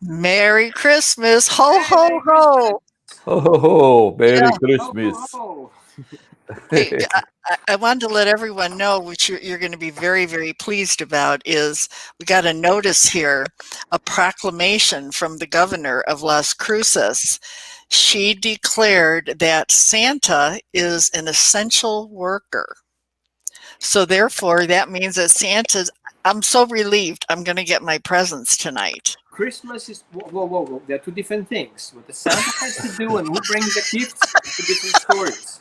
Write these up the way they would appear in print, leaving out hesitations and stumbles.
Merry Christmas. Ho, ho, Merry Christmas! ho. Ho ho ho! Merry Yeah. Ho, ho, Christmas. ho! Hey, I wanted to let everyone know, which you're going to be very, very pleased about, is we got a notice here, a proclamation from the governor of Las Cruces. She declared that Santa is an essential worker. So therefore, that means that Santa's, I'm so relieved I'm going to get my presents tonight. Christmas is whoa, whoa, whoa, whoa. They're two different things. What the Santa has to do and who brings the gifts are two different stories.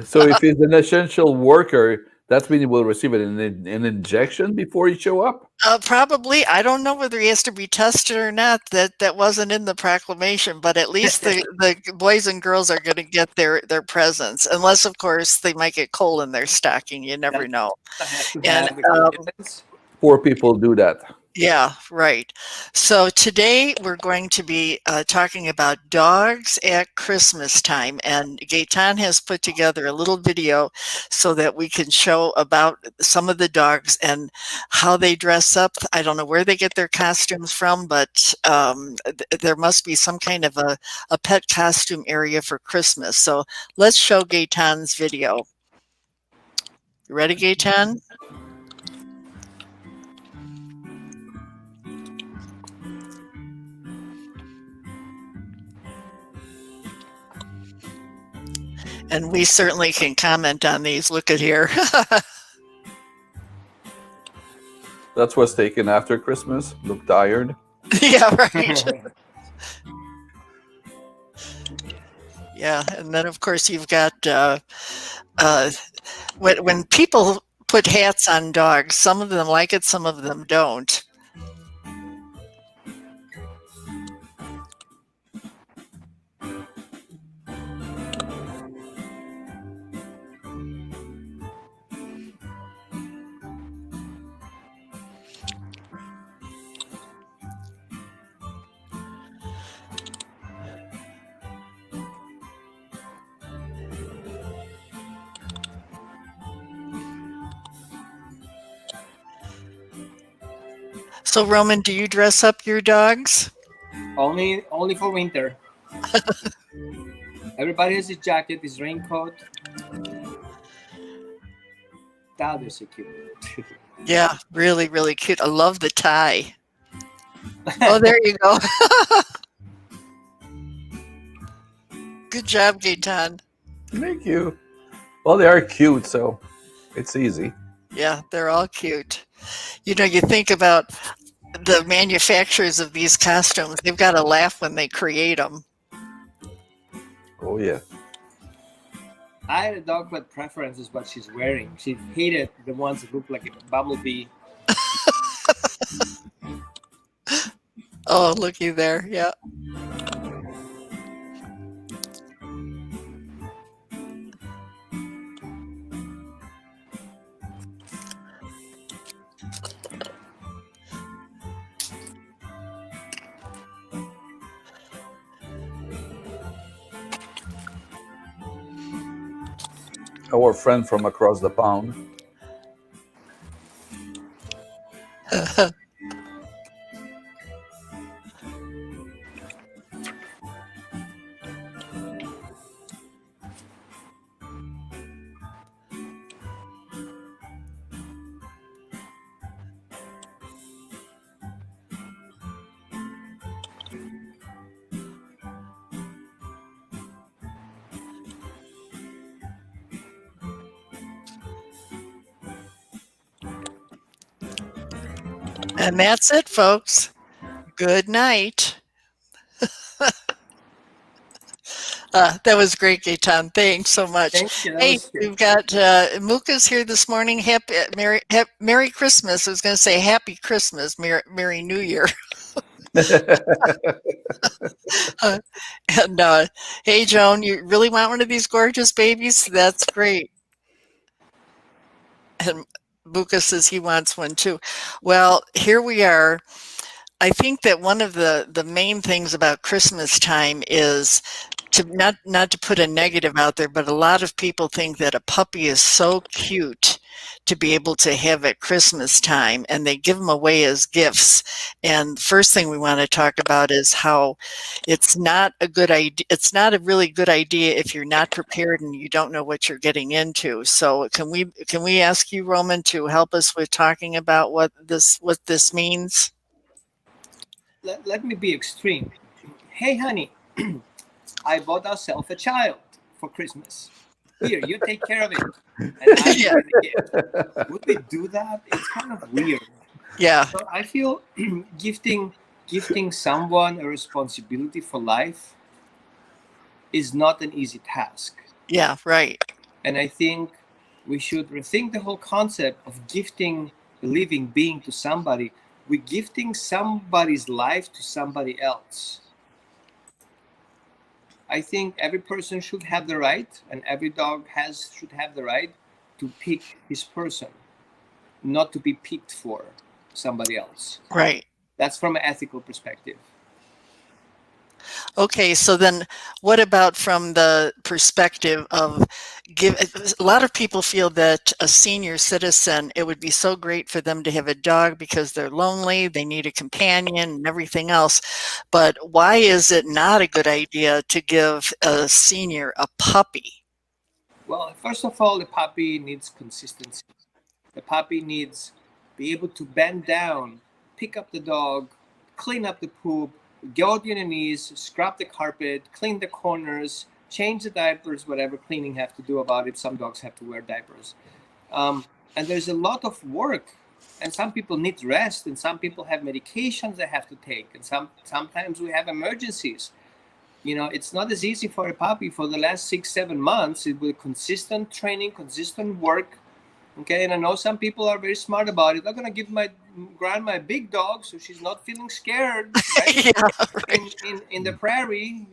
So if he's an essential worker, that means he will receive an injection before he show up. Probably. I don't know whether he has to be tested or not. That wasn't in the proclamation, but at least the boys and girls are going to get their presents, unless of course they might get coal in their stocking. You never That know. has to And have evidence. Poor people do that. yeah, right. So today we're going to be talking about dogs at Christmas time, and Gaetan has put together a little video so that we can show about some of the dogs and how they dress up. I don't know where they get their costumes from, but there must be some kind of a pet costume area for Christmas. So let's show Gaetan's video. You ready, Gaetan? And we certainly can comment on these. Look at here. That's what's taken after Christmas. Look tired. Yeah, right. Yeah, and then of course you've got when people put hats on dogs, some of them like it, some of them don't. So Roman, do you dress up your dogs? Only for winter. Everybody has his jacket, his raincoat. That is so cute. Yeah, really, really cute. I love the tie. Oh, there you go. Good job, Gaetan. Thank you. Well, they are cute, so it's easy. Yeah, they're all cute. You know, you think about the manufacturers of these costumes, they've got to laugh when they create them. Oh yeah. I had a dog with preferences what she's wearing. She hated the ones that look like a bumblebee. Oh, looky there. Yeah. Our friend from across the pond. And that's it, folks. Good night. That was great, Gaetan. Thanks so much. Thank you. That Hey, was good. we've got Muka's here this morning. Merry Christmas. I was going to say Happy Christmas, Merry New Year. And hey, Joan, you really want one of these gorgeous babies? That's great. And Buka says he wants one too. Well, here we are. I think that one of the main things about Christmas time is not to put a negative out there, but a lot of people think that a puppy is so cute to be able to have at Christmas time, and they give them away as gifts. And first thing we want to talk about is how it's not a good idea. It's not a really good idea if you're not prepared and you don't know what you're getting into. So can we ask you, Roman, to help us with talking about what this means? Let me be extreme. Hey, honey, I bought ourselves a child for Christmas. Here, you take care of it, and I give Yeah, you the gift. Would we do that? It's kind of weird. yeah, So I feel gifting someone a responsibility for life is not an easy task. yeah, right. And I think we should rethink the whole concept of gifting a living being to somebody. We're gifting somebody's life to somebody else. I think every person should have the right, and every dog should have the right to pick his person, not to be picked for somebody else. Right. That's from an ethical perspective. Okay, so then what about from the perspective of a lot of people feel that a senior citizen, it would be so great for them to have a dog because they're lonely, they need a companion and everything else. But why is it not a good idea to give a senior a puppy? Well, first of all, the puppy needs consistency. The puppy needs be able to bend down, pick up the dog, clean up the poop, go on your knees, scrub the carpet, clean the corners, change the diapers, whatever cleaning have to do about it. Some dogs have to wear diapers. And there's a lot of work. And some people need rest, and some people have medications they have to take. And sometimes we have emergencies. It's not as easy for a puppy for the last 6-7 months. It will consistent training, consistent work. Okay, and I know some people are very smart about it. I'm gonna give my grandma a big dog so she's not feeling scared, right? Yeah, right. In the prairie,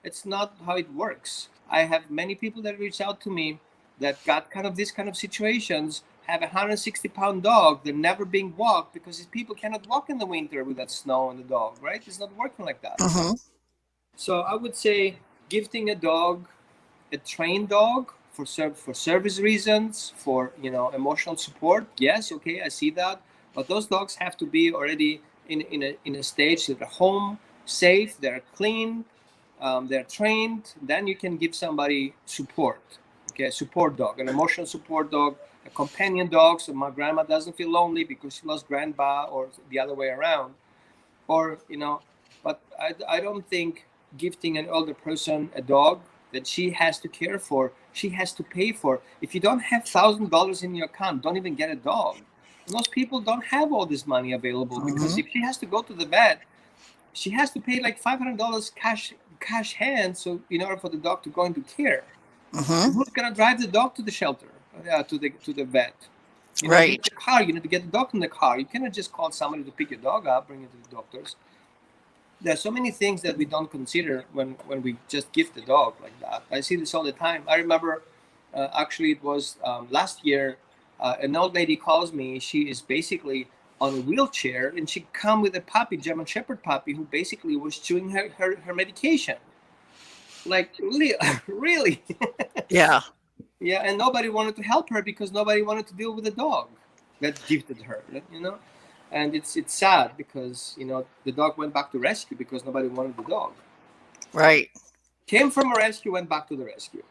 it's not how it works. I have many people that reach out to me that got kind of this kind of situations, have a 160-pound dog. They're never being walked because these people cannot walk in the winter with that snow on the dog, right? It's not working like that. Mhm. So I would say gifting a dog, a trained dog for service reasons, for emotional support. Yes, okay, I see that. But those dogs have to be already in a stage that they're home, safe, they're clean, they're trained. Then you can give somebody support. Okay, a support dog, an emotional support dog, a companion dog, so my grandma doesn't feel lonely because she lost grandpa, or the other way around. Or but I don't think gifting an older person a dog that she has to care for, she has to pay for. If you don't have $1,000 in your account, don't even get a dog. Most people don't have all this money available, because if she has to go to the vet, she has to pay like $500 cash hand, so in order for the dog to go into care. Mhm. Who's gonna drive the dog to the shelter, to the vet? Right. The car. You need to get the dog in the car. You cannot just call somebody to pick your dog up, bring it to the doctors. There's so many things that we don't consider when we just gift the dog like that. I see this all the time. I remember, actually, it was last year. An old lady calls me. She is basically on a wheelchair, and she come with a puppy, German Shepherd puppy, who basically was chewing her medication. Like, really, really. Yeah. Yeah, and nobody wanted to help her because nobody wanted to deal with the dog that gifted her, and it's sad because the dog went back to rescue because nobody wanted the dog. Right. Came from a rescue, went back to the rescue.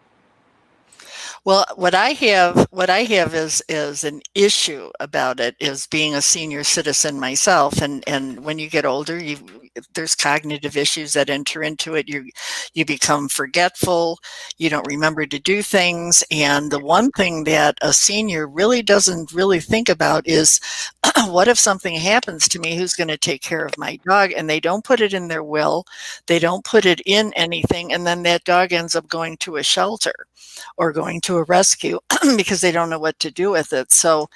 Well, what I have is an issue about it, is being a senior citizen myself, and when you get older, there's cognitive issues that enter into it. You become forgetful, you don't remember to do things, and the one thing that a senior really doesn't really think about is what if something happens to me? Who's going to take care of my dog? And they don't put it in their will, they don't put it in anything, and then that dog ends up going to a shelter or going to a rescue because they don't know what to do with it. So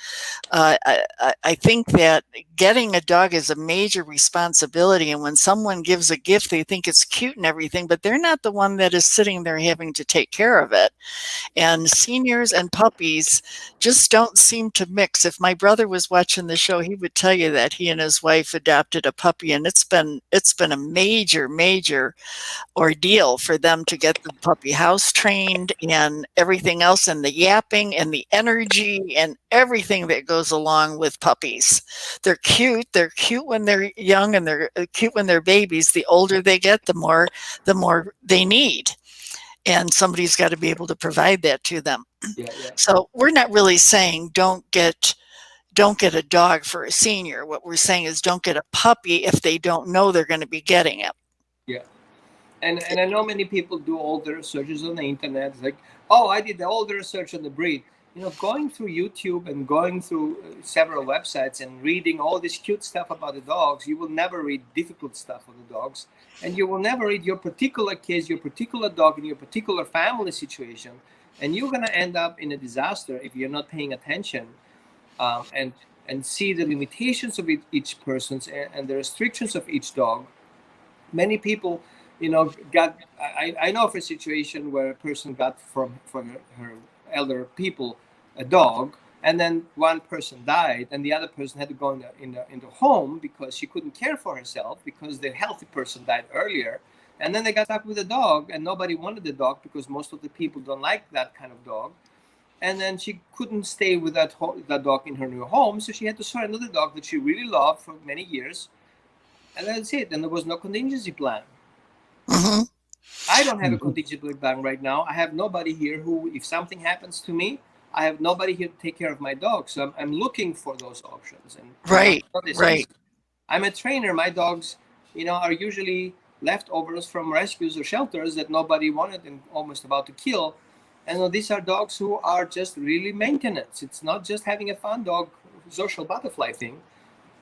I think that getting a dog is a major responsibility, and when someone gives a gift, they think it's cute and everything, but they're not the one that is sitting there having to take care of it. And seniors and puppies just don't seem to mix. If my brother was watching the show, he would tell you that he and his wife adopted a puppy, and it's been a major ordeal for them to get the puppy house trained and everything else, and the yapping and the energy and everything that goes along with puppies. They're cute. They're cute when they're young, and they're cute when they're babies. The older they get, the more they need. And somebody's got to be able to provide that to them. Yeah, yeah, So we're not really saying don't get a dog for a senior. What we're saying is don't get a puppy if they don't know they're going to be getting it. yeah. And I know many people do all the researches on the internet. It's like, oh, I did all the research on the breed. Going through YouTube and going through several websites and reading all this cute stuff about the dogs, you will never read difficult stuff on the dogs. And you will never read your particular case, your particular dog, in your particular family situation. And you're going to end up in a disaster if you're not paying attention, and see the limitations of each person's and the restrictions of each dog. Many people, got. I know of a situation where a person got from her elder people a dog, and then one person died, and the other person had to go in the home because she couldn't care for herself because the healthy person died earlier, and then they got stuck with a dog, and nobody wanted the dog because most of the people don't like that kind of dog. And then she couldn't stay with that dog in her new home, so she had to surrender the dog that she really loved for many years, and that's it. And there was no contingency plan. Mm-hmm. I don't have a contingency plan right now. I have nobody here who, if something happens to me, I have nobody here to take care of my dog. So I'm looking for those options. And Right, right. I'm a trainer. My dogs, are usually leftovers from rescues or shelters that nobody wanted and almost about to kill. And these are dogs who are just really maintenance. It's not just having a fun dog, social butterfly thing.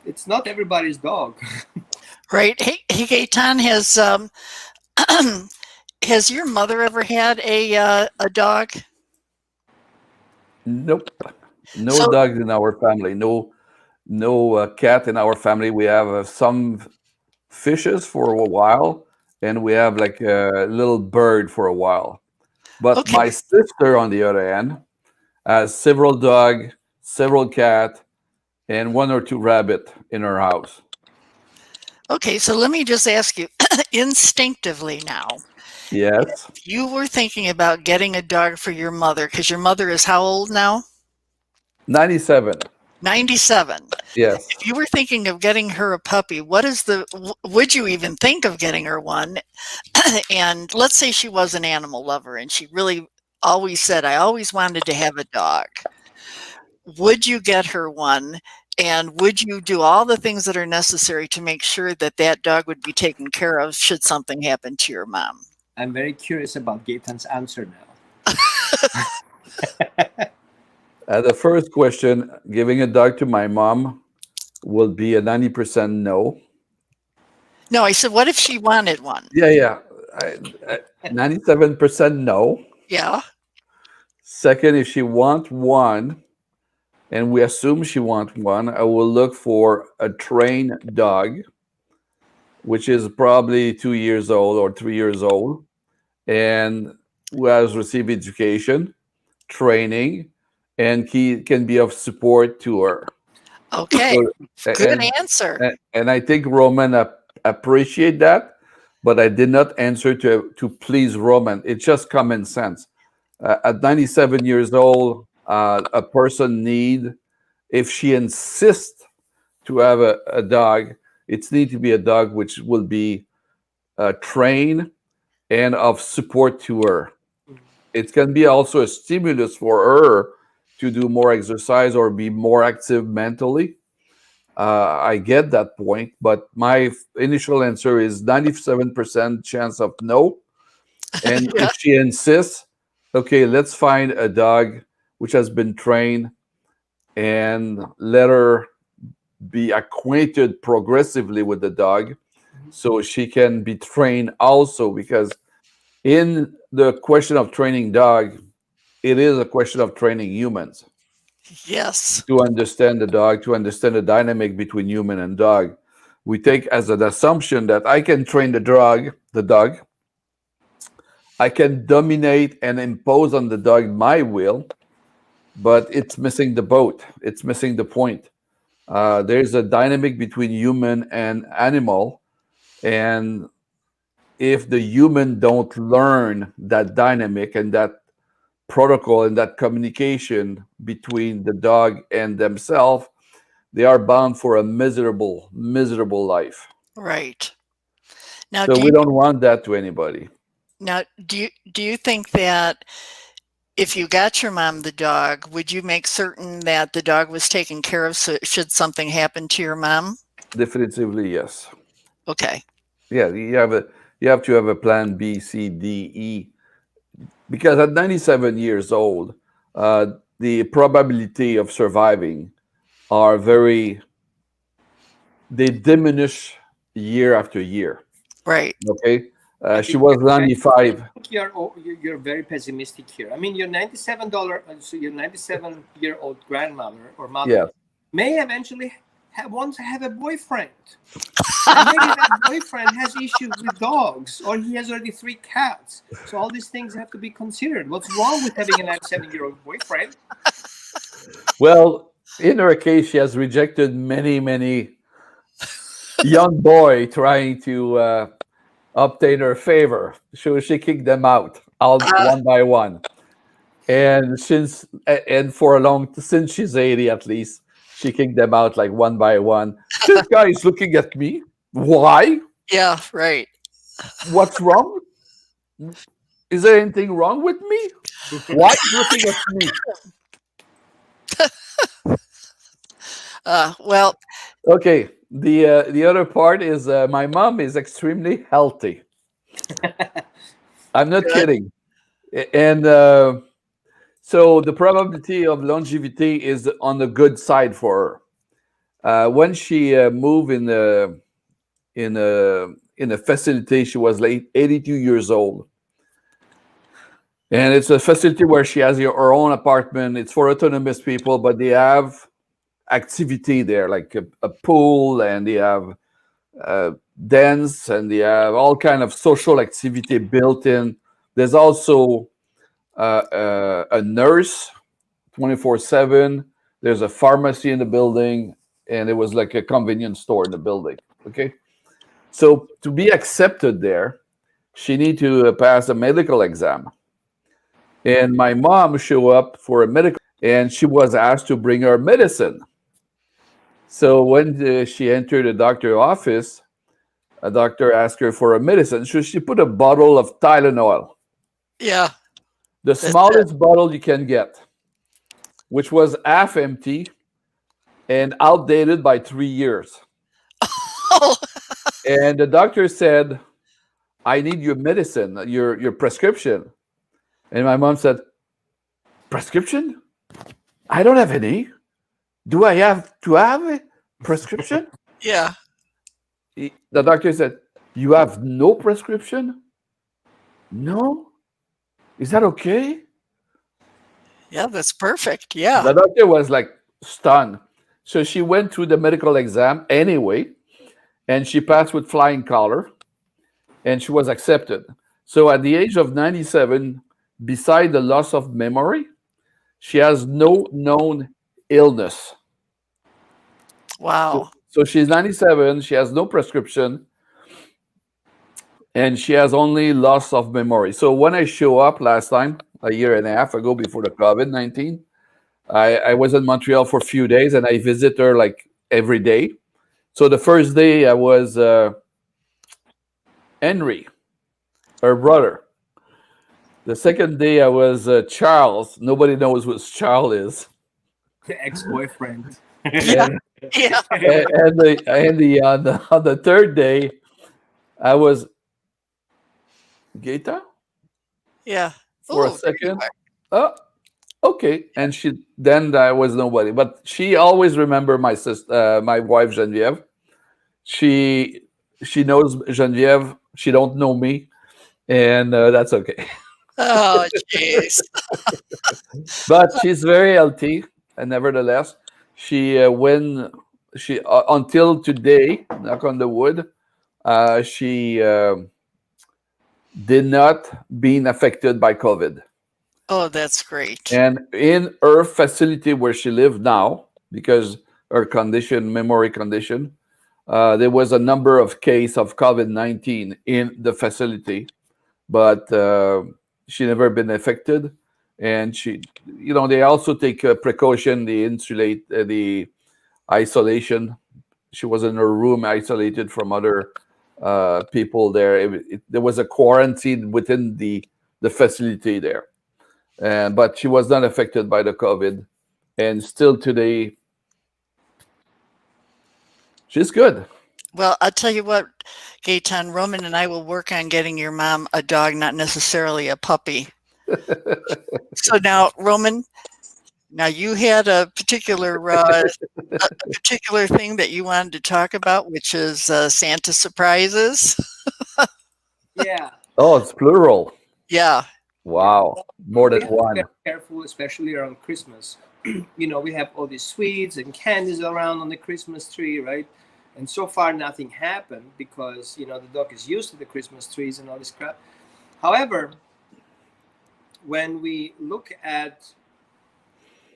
It's not everybody's dog. Right. Hey, Gaetan, has your mother ever had a dog? Nope. No So dogs in our family. No cat in our family. We have some fishes for a while, and we have like a little bird for a while. But my okay, sister, on the other hand, has several dog, several cat, and one or two rabbit in her house. okay. So let me just ask you, instinctively now, Yes, if you were thinking about getting a dog for your mother, because your mother is how old now? 97. 97. Yes, If you were thinking of getting her a puppy, would you even think of getting her one? And let's say she was an animal lover and she really always said, I always wanted to have a dog. Would you get her one? And would you do all the things that are necessary to make sure that that dog would be taken care of should something happen to your mom? I'm very curious about Gaetan's answer now. the first question, giving a dog to my mom will be a 90% no. No, I said, what if she wanted one? Yeah, yeah. 97% no. Yeah. Second, if she wants one, and we assume she wants one, I will look for a trained dog, which is probably 2 years old or 3 years old, and who has received education, training, and can be of support to her. Okay. So, Good and answer. and I think Roman appreciate that, but I did not answer to please Roman. It's just common sense. At 97 years old, a person need, if she insists to have a dog, it needs to be a dog which will be trained and of support to her. It can be also a stimulus for her to do more exercise or be more active mentally. I get that point, but my initial answer is 97% chance of no. And Yeah. if she insists, okay, let's find a dog which has been trained and let her be acquainted progressively with the dog so she can be trained also. Because in the question of training dog, it is a question of training humans Yes. to understand the dog, to understand the dynamic between human and dog. we take as an assumption that I can train the dog, I can dominate and impose on the dog my will, but it's missing the boat. It's missing the point. There's a dynamic between human and animal, and if the human don't learn that dynamic and that protocol and that communication between the dog and themselves, they are bound for a miserable, miserable life. Right. Now, So we don't want that to anybody. do you think that if you got your mom the dog, would you make certain that the dog was taken care of so should something happen to your mom? Definitively, yes. Okay. Yeah, you have to have a plan B, C, D, E, because at 97 years old, the probability of surviving are they diminish year after year. Right. Okay, I she think was 95. I think you're very pessimistic here. I mean, your your 97-year-old grandmother or mother Yeah, may eventually want to have a boyfriend. And maybe that boyfriend has issues with dogs, or he has already 3 cats. So all these things have to be considered. What's wrong with having a 97-year-old boyfriend? well, in her case, she has rejected many young boy trying to obtain her favor. So she kicked them out all Uh, one by one. And for a long since she's 80 at least, she kicked them out like one by one. This guy is looking at me. Why? yeah, right. What's wrong? Is there anything wrong with me? Why is looking at me? Well, Okay. The other part is my mom is extremely healthy. I'm not good. kidding. And so the probability of longevity is on the good side for her. When she moved in a facility, she was like 82 years old, and it's a facility where she has her own apartment. It's for autonomous people, but they have activity there, like a pool, and they have dance, and they have all kind of social activity built in. There's also a nurse 24/7. There's a pharmacy in the building, and it was like a convenience store in the building. Okay, so to be accepted there, she need to pass a medical exam. And my mom showed up for a medical, and she was asked to bring her medicine. So when she entered the doctor office, a doctor asked her for a medicine. So she put a bottle of Tylenol, Yeah, the that's it. smallest bottle you can get, which was half empty and outdated by 3 years. Oh, And the doctor said, I need your medicine, your prescription. And my mom said, prescription? I don't have any. Do I have to have a prescription? yeah, The doctor said, you have no prescription? No? Is that okay? yeah, that's perfect. Yeah. The doctor was like stunned. So she went through the medical exam anyway, and she passed with flying color, and she was accepted. So at the age of 97, beside the loss of memory, she has no known illness. Wow. So she's 97, she has no prescription, and she has only loss of memory. So when I show up last time, a year and a half ago before the COVID-19, I was in Montreal for a few days, and I visit her like every day. So the first day I was Henry, her brother. The second day I was Charles. Nobody knows what Charles is. Ex-boyfriend. Yeah, And yeah, on the third day I was Gaeta yeah. for a Oh, there you second. are. Oh, okay. And then there was nobody, but she always remember my sister, my wife Genevieve. She knows Genevieve. She don't know me, and that's okay. Oh, jeez. But she's very healthy, and nevertheless, she when she until today, knock on the wood, she did not been affected by COVID. Oh, that's great. And in her facility where she lived now, because her condition, memory condition, there was a number of case of COVID-19 in the facility, but she never been affected. And she, they also take a precaution. They insulate the isolation. She was in her room, isolated from other people there. There was a quarantine within the facility there, and but she was not affected by the COVID, and still today she's good. Well, I'll tell you what, Gaetan, Roman and I will work on getting your mom a dog, not necessarily a puppy. So now, Roman, now you had a particular thing that you wanted to talk about, which is Santa surprises. Yeah. Oh, it's plural. Yeah. Yeah. Wow, more We than have to be one. very careful, especially around Christmas. We have all these sweets and candies around on the Christmas tree, right? And so far, nothing happened because the dog is used to the Christmas trees and all this crap. However, when we look at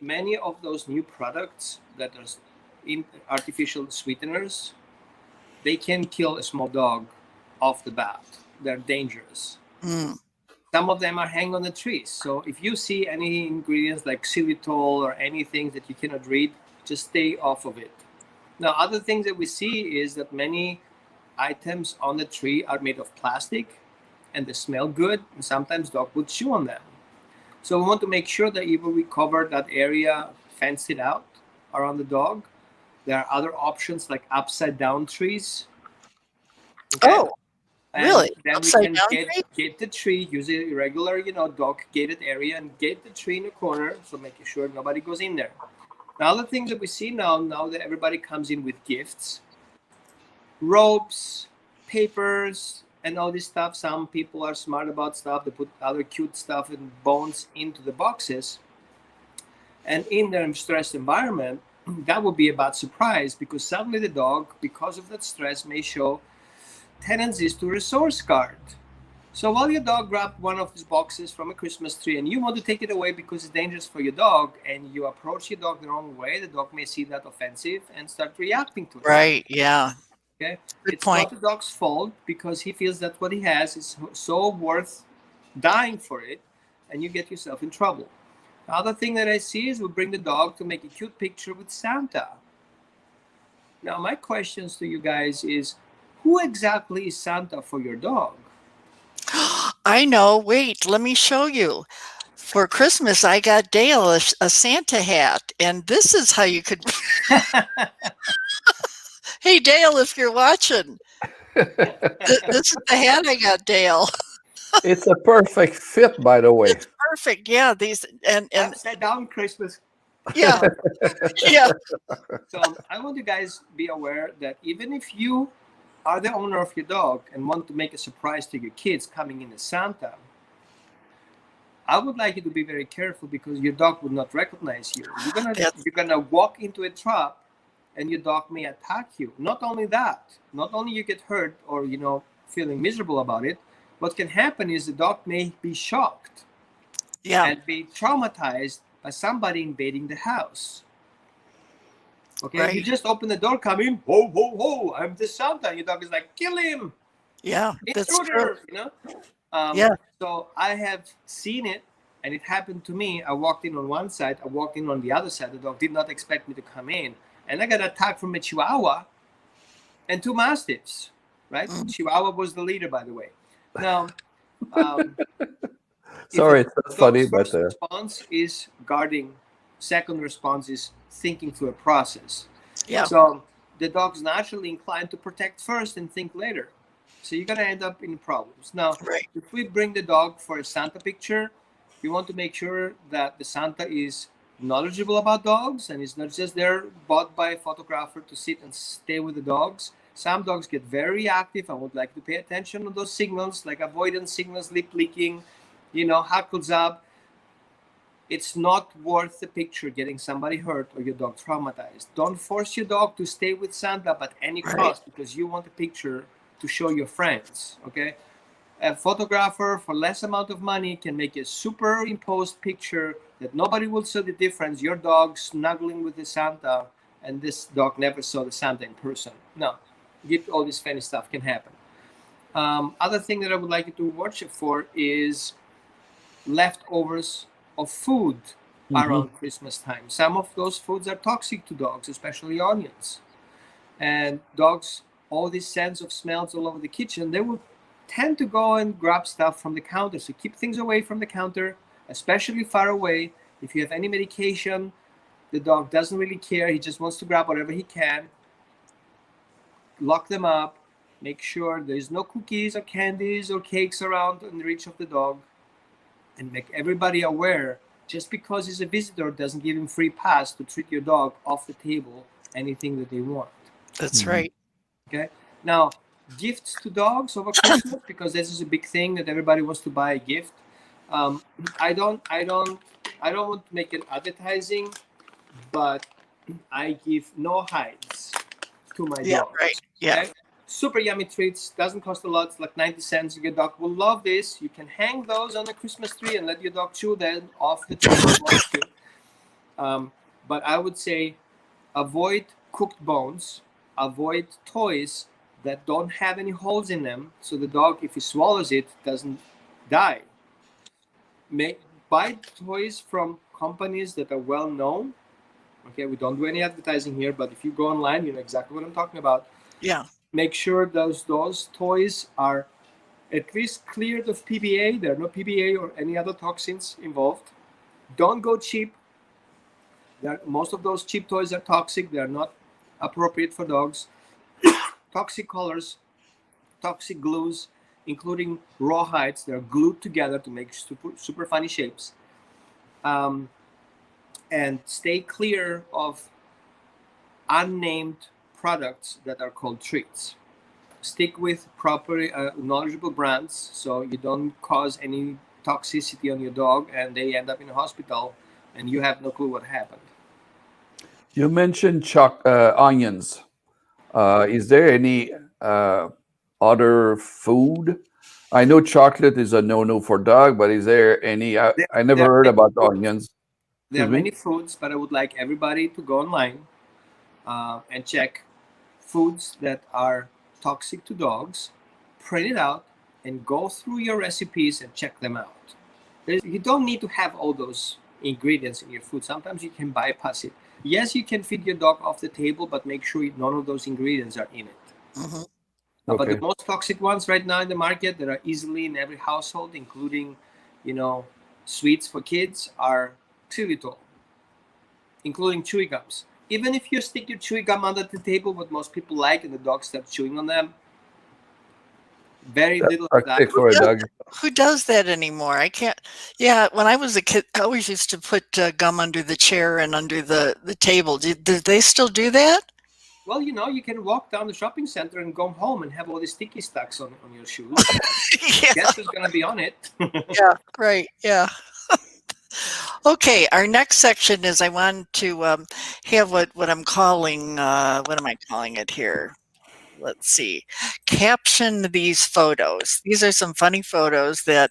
many of those new products that are in artificial sweeteners, they can kill a small dog off the bat. They're dangerous. Mm. Some of them are hanging on the trees. So if you see any ingredients like xylitol or anything that you cannot read, just stay off of it. Now, other things that we see is that many items on the tree are made of plastic and they smell good, and sometimes dog would chew on them. So we want to make sure that even we cover that area, fence it out around the dog. There are other options like upside down trees. Okay. Oh, And really? then we Upside can down get tree? the tree, use a regular, dog gated area and get the tree in the corner. So making sure nobody goes in there. Now, the thing that we see now that everybody comes in with gifts, ropes, papers, and all this stuff. Some people are smart about stuff. They put other cute stuff and bones into the boxes. And in their stressed environment, that would be a bad surprise because suddenly the dog, because of that stress, may show tendencies to resource guard. So while your dog grabbed one of these boxes from a Christmas tree and you want to take it away because it's dangerous for your dog and you approach your dog the wrong way, the dog may see that offensive and start reacting to it. Right. Yeah. Okay, Good it's point. not the dog's fault because he feels that what he has is so worth dying for it, and you get yourself in trouble. The other thing that I see is we bring the dog to make a cute picture with Santa. Now, my questions to you guys is, who exactly is Santa for your dog? I know. Wait, let me show you. For Christmas, I got Dale a Santa hat, and this is how you could. Hey, Dale, if you're watching, this is the hat I got Dale. It's a perfect fit, by the way. It's perfect. Yeah, these and Upside down Christmas. yeah, yeah, So I want you guys be aware that even if you are the owner of your dog and want to make a surprise to your kids coming in as Santa, I would like you to be very careful because your dog would not recognize you. You're gonna walk into a trap, and your dog may attack you. Not only that, not only you get hurt or feeling miserable about it. What can happen is the dog may be shocked yeah. and be traumatized by somebody invading the house. Okay, Right. you just open the door, come in, whoa, whoa, whoa, I'm the Santa. Your dog is like, kill him, Yeah, that's true. intruder. Yeah. So I have seen it, and it happened to me. I walked in on one side, I walked in on the other side. The dog did not expect me to come in, and I got attacked from a Chihuahua and two Mastiffs. Right, Chihuahua was the leader, by the way. Now, Sorry, if it's the not funny, dog's but first response is guarding, second response is thinking through a process. Yeah. So the dog's naturally inclined to protect first and think later. So you're gonna end up in problems. Now, Right. if we bring the dog for a Santa picture, we want to make sure that the Santa is knowledgeable about dogs and is not just there bought by a photographer to sit and stay with the dogs. Some dogs get very active. I would like to pay attention to those signals, like avoidance signals, lip licking, hackles up. it's not worth the picture getting somebody hurt or your dog traumatized. Don't force your dog to stay with Santa at any Right. cost because you want a picture to show your friends. Okay, a photographer for less amount of money can make a superimposed picture that nobody will see the difference. Your dog snuggling with the Santa, and this dog never saw the Santa in person. No, all this funny stuff can happen. Other thing that I would like you to watch it for is leftovers of food Hmm. around Christmas time. Some of those foods are toxic to dogs, especially onions. And dogs, all these scents of smells all over the kitchen, they will tend to go and grab stuff from the counter. So keep things away from the counter, especially far away. If you have any medication, the dog doesn't really care. He just wants to grab whatever he can. Lock them up. Make sure there's no cookies or candies or cakes around in the reach of the dog. And make everybody aware, just because he's a visitor doesn't give him free pass to treat your dog off the table anything that they want. That's Hmm. right. Okay. Now, gifts to dogs over Christmas, because this is a big thing that everybody wants to buy a gift. Um, I don't, I don't, I don't want to make an advertising, but I give no hides to my Yeah, right. dogs. Yeah. Okay. Super yummy treats. Doesn't cost a lot. It's like 90 cents. Your dog will love this. You can hang those on the Christmas tree and let your dog chew them off the tree if he wants to. But I would say avoid cooked bones, avoid toys that don't have any holes in them, so the dog, if he swallows it, doesn't die. Buy toys from companies that are well known. Okay, we don't do any advertising here, but if you go online, you know exactly what I'm talking about. Yeah. Make sure those toys are at least cleared of PBA. There are no PBA or any other toxins involved. Don't go cheap. Most of those cheap toys are toxic. They are not appropriate for dogs. Toxic colors, toxic glues, including rawhides. They're glued together to make super funny shapes. Um, and stay clear of unnamed products that are called treats. Stick with proper, knowledgeable brands so you don't cause any toxicity on your dog and they end up in a hospital and you have no clue what happened. You mentioned onions. Is there any uh, other food? I know chocolate is a no-no for dog, but is there any? There, I never there, are heard many about foods, onions. there are Excuse me. many foods, but I would like everybody to go online and check foods that are toxic to dogs, print it out, and go through your recipes and check them out. You don't need to have all those ingredients in your food. Sometimes you can bypass it. Yes, you can feed your dog off the table, but make sure none of those ingredients are in it. Hmm. But the Okay. most toxic ones right now in the market that are easily in every household, including, you know, sweets for kids, are xylitol, including chewy gums. Even if you stick your chewy gum under the table, what most people like, and the dog starts chewing on them, very That's little of that. toxic for a dog. Who does that anymore? I can't. Yeah, when I was a kid, I always used to put gum under the chair and under the table. Do they still do that? Well, you know, you can walk down the shopping center and go home and have all these sticky stacks on your shoes. Yeah, Guess who's gonna be on it? yeah, right. Yeah. Okay, our next section is I want to have what I'm calling, what am I calling it here? Let's see. Caption these photos. These are some funny photos that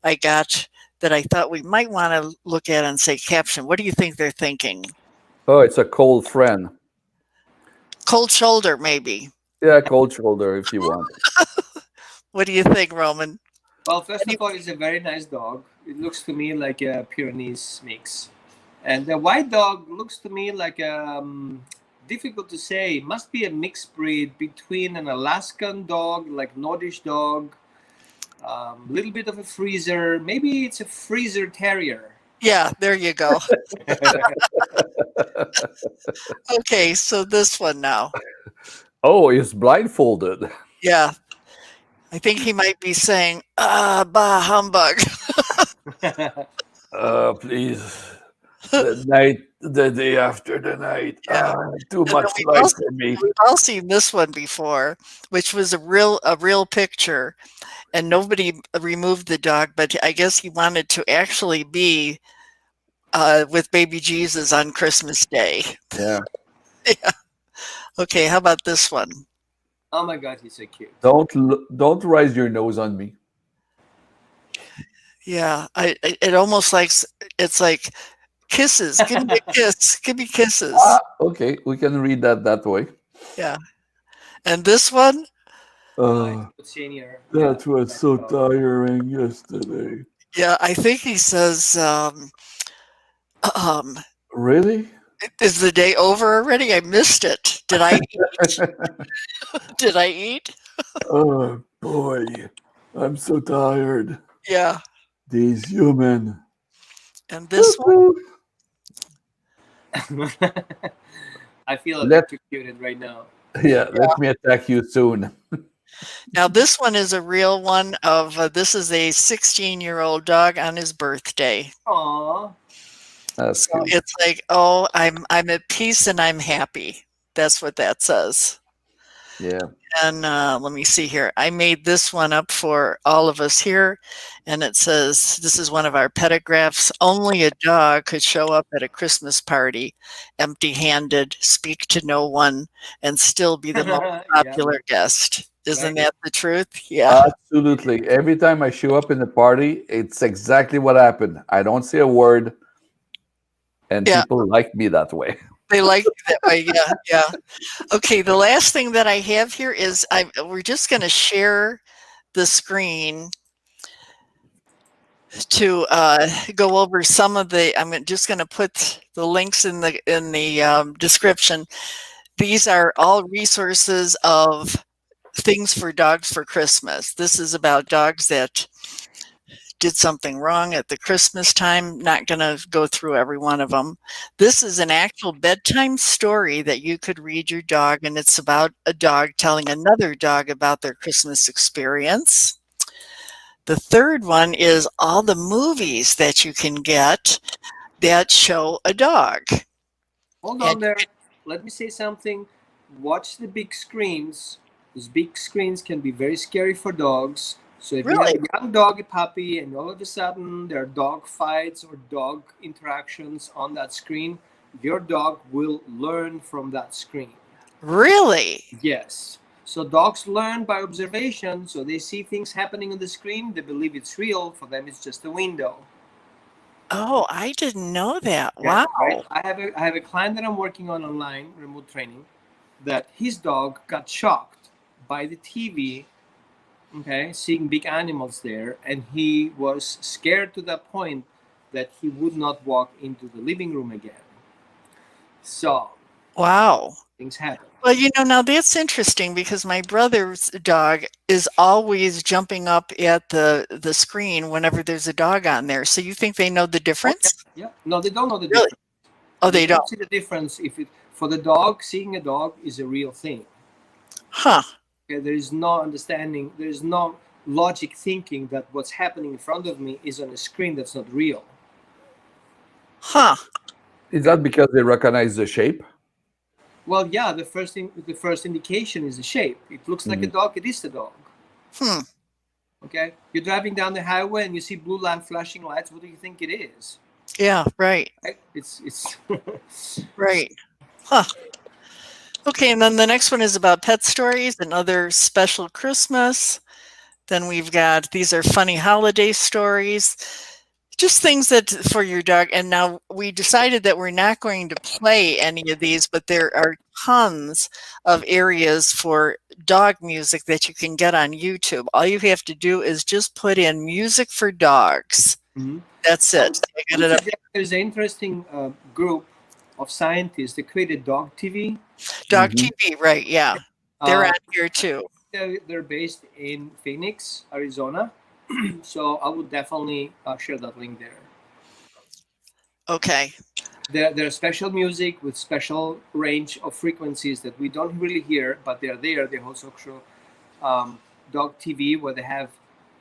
I got that I thought we might want to look at and say caption. What do you think they're thinking? Oh, it's a cold friend. Cold shoulder, maybe. Yeah, cold shoulder if you want. What do you think, Roman? Well, first Any- of all, it's a very nice dog. It looks to me like a Pyrenees mix, and the white dog looks to me like difficult to say. Must be a mixed breed between an Alaskan dog, like Nordish dog, little bit of a freezer. Maybe it's a freezer terrier. Yeah, there you go. Okay, so this one now. Oh, he's blindfolded. Yeah, I think he might be saying, bah humbug. Please. The night, the day after the night. Yeah. Too And then much light for me. we've all seen this one before, which was a real picture, and nobody removed the dog, but I guess he wanted to actually be with baby Jesus on Christmas Day. Yeah. Yeah. Okay, how about this one? Oh my God, he's so cute. Don't raise your nose on me. Yeah, it almost like it's like kisses. Give me a kiss. Give me kisses. Okay, we can read that way. Yeah. And this one, Uh, Senior. Yeah. that was so tiring yesterday. yeah, I think he says, um, Really? is the day over already? I missed it. Did I eat? Did I eat? Oh boy, I'm so tired. Yeah. These human. And this one, I feel Let electrocuted right now. yeah, let me attack you soon. now this one is a real one of this is a 16-year-old dog on his birthday. Aw. That's So cute. it's like, oh, I'm at peace and I'm happy. That's what that says. Yeah. And let me see here. I made this one up for all of us here. And it says, this is one of our petagraphs. Only a dog could show up at a Christmas party empty handed, speak to no one, and still be the most Yeah. popular guest. Isn't Right. that the truth? Yeah. Absolutely. Every time I show up in the party, it's exactly what happened. I don't say a word, and Yeah. people like me that way. They like you that way. Yeah. Yeah. Okay. The last thing that I have here is we're just going to share the screen to go over some of the. I'm just going to put the links in the description. These are all resources of things for dogs for Christmas. This is about dogs that did something wrong at the Christmas time. Not going to go through every one of them. This is an actual bedtime story that you could read your dog, and it's about a dog telling another dog about their Christmas experience. The third one is all the movies that you can get that show a dog. Hold And on there. Let me say something. Watch the big screens. Those big screens can be very scary for dogs. So if you have really, a young dog, a puppy, and all of a sudden there are dog fights or dog interactions on that screen, your dog will learn from that screen. really, Yes. So dogs learn by observation. So they see things happening on the screen. They believe it's real. For them, it's just a window. oh, I didn't know that. Okay, Wow. right. I have a client that I'm working on online, remote training, that his dog got shocked by the TV, okay, seeing big animals there, and he was scared to that point that he would not walk into the living room again. So Wow. things happen. Well, now that's interesting because my brother's dog is always jumping up at the screen whenever there's a dog on there. So you think they know the Oh, yeah, difference? yeah. No, they don't know the Really? difference. Oh, They they don't. don't see the difference if it for the dog. Seeing a dog is a real thing. Huh. Okay, there is no understanding. There is no logic thinking that what's happening in front of me is on a screen that's not real. Huh. Is that because they recognize the shape? Well, yeah, the first indication is the shape. It looks like a dog. It is a dog. Hmm. Okay, you're driving down the highway and you see blue lamp flashing lights. What do you think it is? Yeah. Right. Right? It's Right. Huh. Okay. And then the next one is about pet stories, another special Christmas. Then we've got these are funny holiday stories. Just things that for your dog. And now we decided that we're not going to play any of these, but there are tons of areas for dog music that you can get on YouTube. All you have to do is just put in music for dogs. Mhm. That's I it. I got it up. There's an interesting group of scientists that created dog TV. Dog TV, right? Yeah, they're Uh, on here too. they're based in Phoenix, Arizona. So I would definitely share that link there. Okay. There's special music with special range of frequencies that we don't really hear, but they're there. They also show dog TV where they have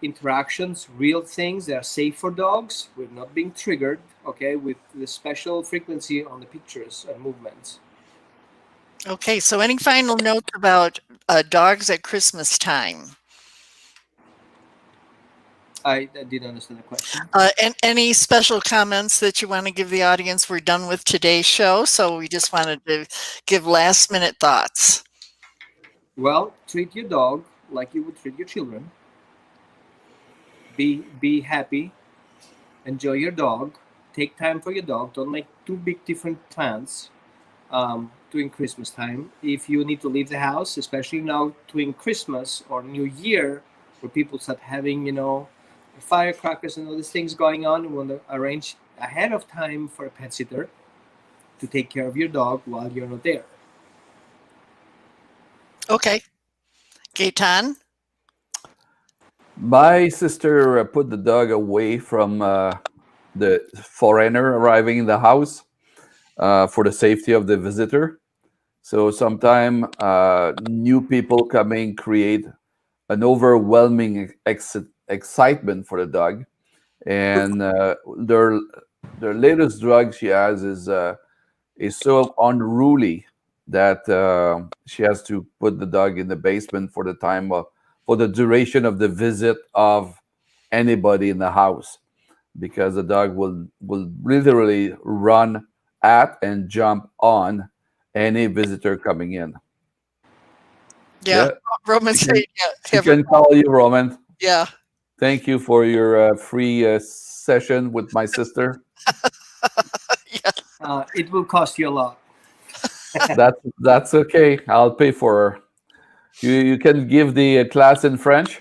interactions, real things that are safe for dogs. We're not being triggered, okay, with the special frequency on the pictures and movements. Okay. So, any final notes about dogs at Christmas time? I didn't understand the question. And any special comments that you want to give the audience? We're done with today's show, so we just wanted to give last minute thoughts. Well, treat your dog like you would treat your children. Be happy. Enjoy your dog. Take time for your dog. Don't make too big different plans during Christmas time. If you need to leave the house, especially now during Christmas or New Year, where people start having firecrackers and all these things going on, you want to arrange ahead of time for a pet sitter to take care of your dog while you're not there. Okay. Gaetan? My sister put the dog away from the foreigner arriving in the house for the safety of the visitor. So sometimes new people coming create an overwhelming excitement for the dog, and their latest drug she has is so unruly that she has to put the dog in the basement for the time of, for the duration of the visit of anybody in the house, because the dog will literally run at and jump on any visitor coming in. Yeah. Roman She said, can, yeah. she can call you, Roman. Yeah. Thank you for your free session with my sister. Yeah. It will cost you a lot. That's okay. I'll pay for her. You can give the class in French.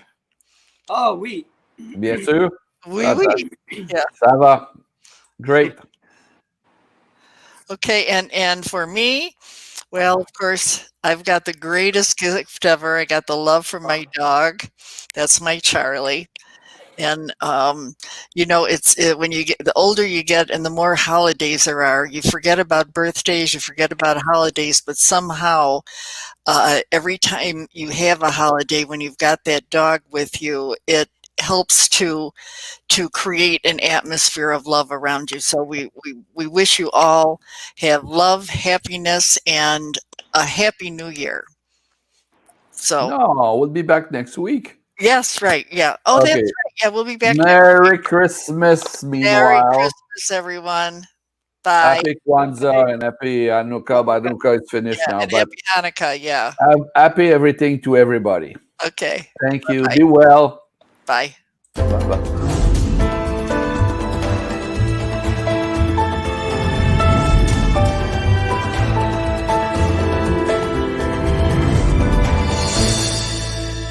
Oh, oui. Bien sûr. Oui, Ça, oui. Yeah. ça va. Great. Okay. And for me, well, of course, I've got the greatest gift ever. I got the love for my dog. That's my Charlie. And when you get the older you get and the more holidays there are, you forget about birthdays, you forget about holidays, but somehow every time you have a holiday, when you've got that dog with you, it helps to create an atmosphere of love around you. So we wish you all have love, happiness, and a happy new year. So No, we'll be back next week. yes, right, yeah. Oh, that's Okay. right. Yeah, we'll be back next Merry Christmas, Merry meanwhile. Christmas, everyone. Bye. Happy Kwanzaa and happy Hanukkah. But Hanukkah is finished Yeah, now, and but happy Hanukkah. Yeah. happy everything to everybody. Okay. Thank you. Bye. Be well. Bye. Bye-bye.